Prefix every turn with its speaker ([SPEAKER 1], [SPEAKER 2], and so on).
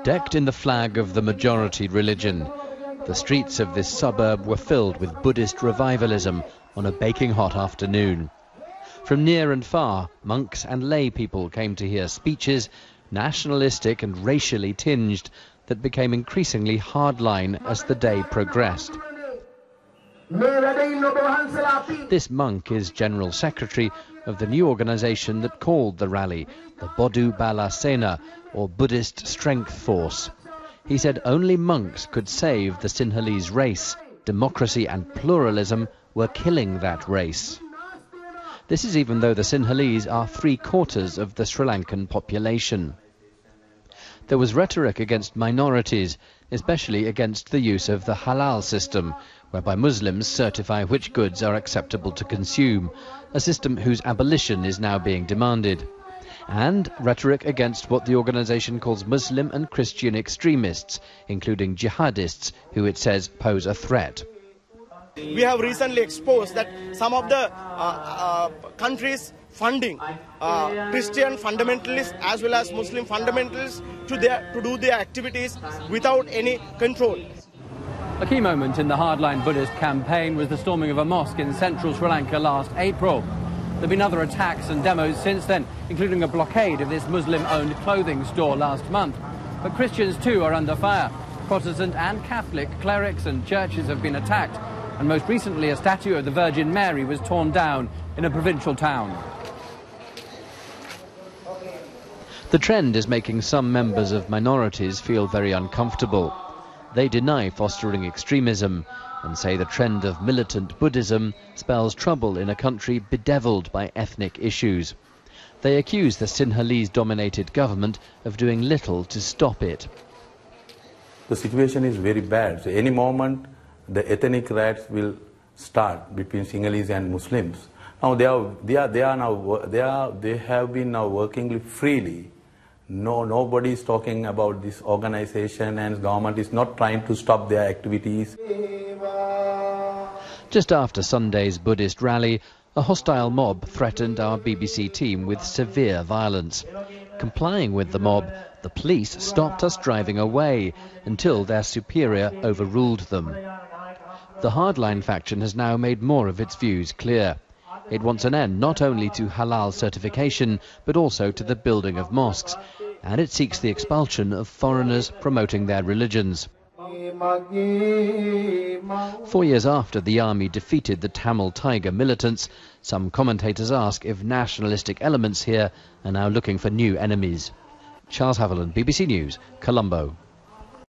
[SPEAKER 1] Decked in the flag of the majority religion, the streets of this suburb were filled with Buddhist revivalism on a baking hot afternoon. From near and far, monks and lay people came to hear speeches, nationalistic and racially tinged, that became increasingly hardline as the day progressed. This monk is General Secretary of the new organisation that called the rally the Bodhu Bala Sena, or Buddhist Strength Force. He said only monks could save the Sinhalese race. Democracy and pluralism were killing that race. This is even though the Sinhalese are 3/4 of the Sri Lankan population. There was rhetoric against minorities, especially against the use of the halal system, whereby Muslims certify which goods are acceptable to consume, a system whose abolition is now being demanded. And rhetoric against what the organisation calls Muslim and Christian extremists, including jihadists, who it says pose a threat.
[SPEAKER 2] We have recently exposed that some of the countries funding Christian fundamentalists as well as Muslim fundamentalists to do their activities without any control.
[SPEAKER 3] A key moment in the hardline Buddhist campaign was the storming of a mosque in central Sri Lanka last April. There have been other attacks and demos since then, including a blockade of this Muslim-owned clothing store last month. But Christians too are under fire. Protestant and Catholic clerics and churches have been attacked, and most recently a statue of the Virgin Mary was torn down in a provincial town.
[SPEAKER 1] The trend is making some members of minorities feel very uncomfortable. They deny fostering extremism and say the trend of militant Buddhism spells trouble in a country bedevilled by ethnic issues. They accuse the Sinhalese-dominated government of doing little to stop it.
[SPEAKER 4] The situation is very bad. So any moment the ethnic riots will start between Sinhalese and Muslims. Now they have been now working freely. Nobody is talking about this organization, and government is not trying to stop their activities.
[SPEAKER 1] Just after Sunday's Buddhist rally, a hostile mob threatened our BBC team with severe violence. Complying with the mob, the police stopped us driving away until their superior overruled them. The hardline faction has now made more of its views clear. It wants an end not only to halal certification, but also to the building of mosques, and it seeks the expulsion of foreigners promoting their religions. 4 years after the army defeated the Tamil Tiger militants, some commentators ask if nationalistic elements here are now looking for new enemies. Charles Haviland, BBC News, Colombo.